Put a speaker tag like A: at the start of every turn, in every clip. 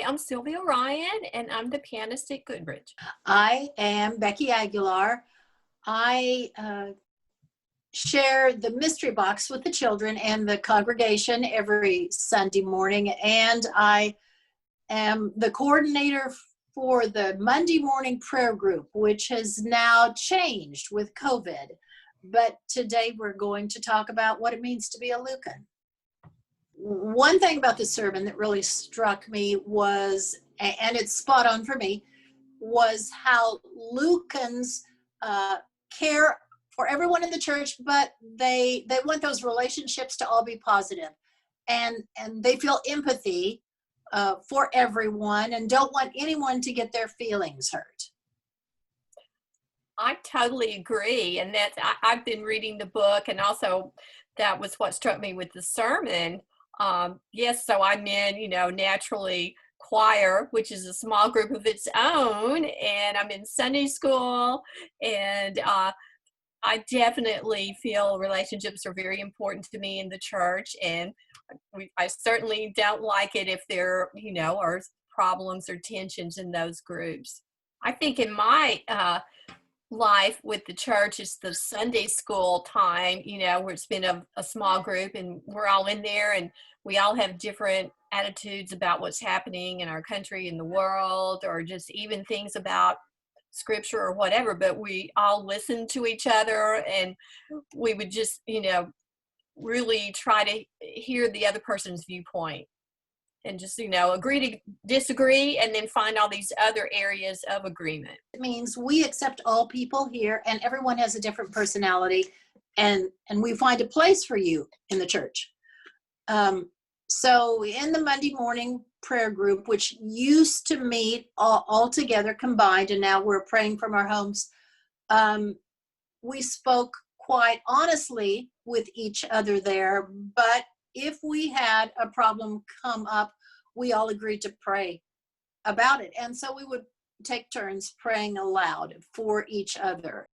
A: I'm Sylvia Ryan, and I'm the pianist at Goodrich.
B: I am Becky Aguilar. I share the mystery box with the children and the congregation every Sunday morning, and I am the coordinator for the Monday morning prayer group, which has now changed with COVID. But today we're going to talk about what it means to be a Lukan. One thing about the sermon that really struck me was, and it's spot on for me, was how Lukans care for everyone in the church, but they want those relationships to all be positive, and they feel empathy for everyone and don't want anyone to get their feelings hurt.
A: I totally agree, and I've been reading the book, and also that was what struck me with the sermon. Yes, so I'm in, naturally choir, which is a small group of its own, and I'm in Sunday school, and I definitely feel relationships are very important to me in the church, and I certainly don't like it if there, are problems or tensions in those groups. I think in my life with the church is the Sunday school time, where it's been a small group and we're all in there and we all have different attitudes about what's happening in our country, in the world, or just even things about scripture or whatever, but we all listen to each other and we would just, really try to hear the other person's viewpoint and just, agree to disagree and then find all these other areas of agreement.
B: It means we accept all people here and everyone has a different personality, and we find a place for you in the church. So in the Monday morning prayer group, which used to meet all together combined, and now we're praying from our homes, we spoke quite honestly with each other there. But if we had a problem come up, we all agreed to pray about it. And so we would take turns praying aloud for each other.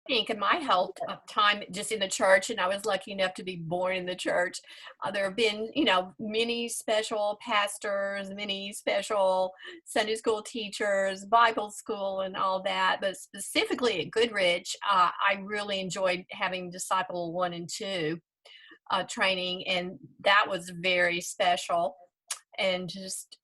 A: I think in my whole time just in the church, and I was lucky enough to be born in the church, there have been, many special pastors, many special Sunday school teachers, Bible school and all that. But specifically at Goodrich, I really enjoyed having Disciple 1 and 2 training, and that was very special. And just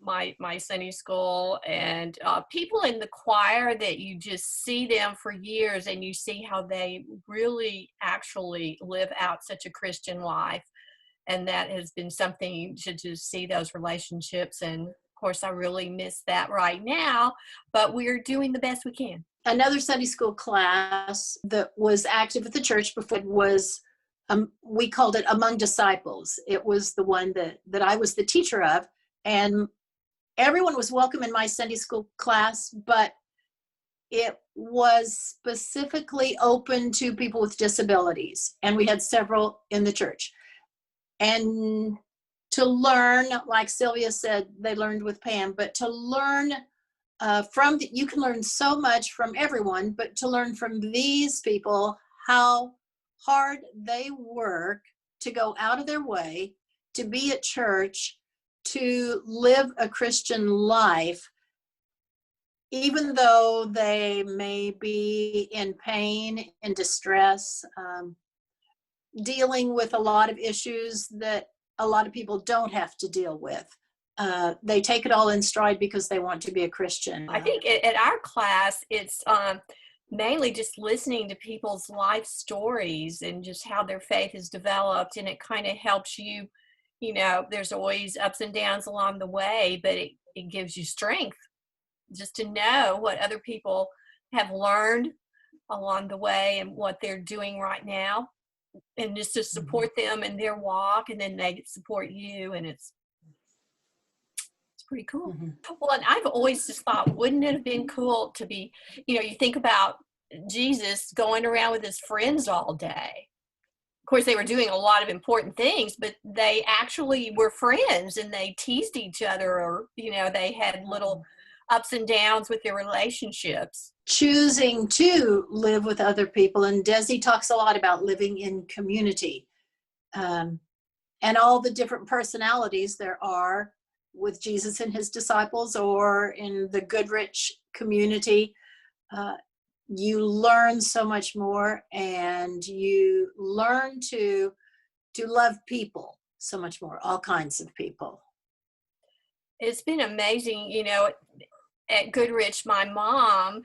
A: my Sunday school and people in the choir that you just see them for years and you see how they really actually live out such a Christian life. And that has been something to just see those relationships. And of course, I really miss that right now, but we're doing the best we can.
B: Another Sunday school class that was active at the church before was, we called it Among Disciples. It was the one that I was the teacher of, and everyone was welcome in my Sunday school class, but it was specifically open to people with disabilities. And we had several in the church. And to learn, like Sylvia said, they learned with Pam, but to learn you can learn so much from everyone, but to learn from these people how hard they work to go out of their way to be at church, to live a Christian life, even though they may be in pain, in distress, dealing with a lot of issues that a lot of people don't have to deal with. They take it all in stride because they want to be a Christian.
A: I think at our class, it's mainly just listening to people's life stories and just how their faith has developed, and it kind of helps you. There's always ups and downs along the way, but it gives you strength just to know what other people have learned along the way and what they're doing right now, and just to support them in their walk, and then they support you, and it's pretty cool. Mm-hmm. Well, and I've always just thought, wouldn't it have been cool to be, you think about Jesus going around with his friends all day. Of course, they were doing a lot of important things, but they actually were friends and they teased each other, or, they had little ups and downs with their relationships.
B: Choosing to live with other people. And Desi talks a lot about living in community, and all the different personalities there are with Jesus and his disciples or in the Goodrich community, uh, you learn so much more, and you learn to love people so much more, all kinds of people.
A: It's been amazing, at Goodrich, my mom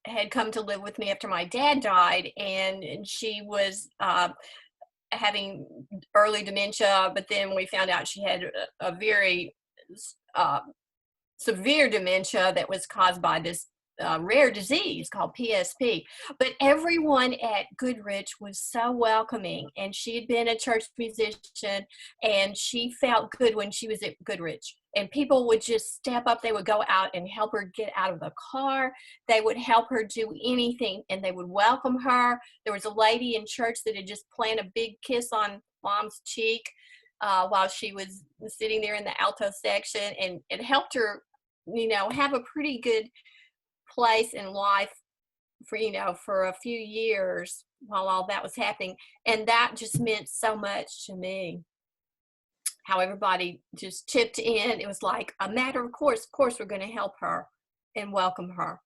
A: had come to live with me after my dad died, and she was having early dementia, but then we found out she had a very uh, severe dementia that was caused by this rare disease called PSP. But everyone at Goodrich was so welcoming, and she had been a church musician, and she felt good when she was at Goodrich. And people would just step up. They would go out and help her get out of the car. They would help her do anything, and they would welcome her. There was a lady in church that had just planted a big kiss on mom's cheek while she was sitting there in the alto section, and it helped her have a pretty good place in life for a few years while all that was happening. And that just meant so much to me, how everybody just chipped in. It was like a matter of course we're going to help her and welcome her.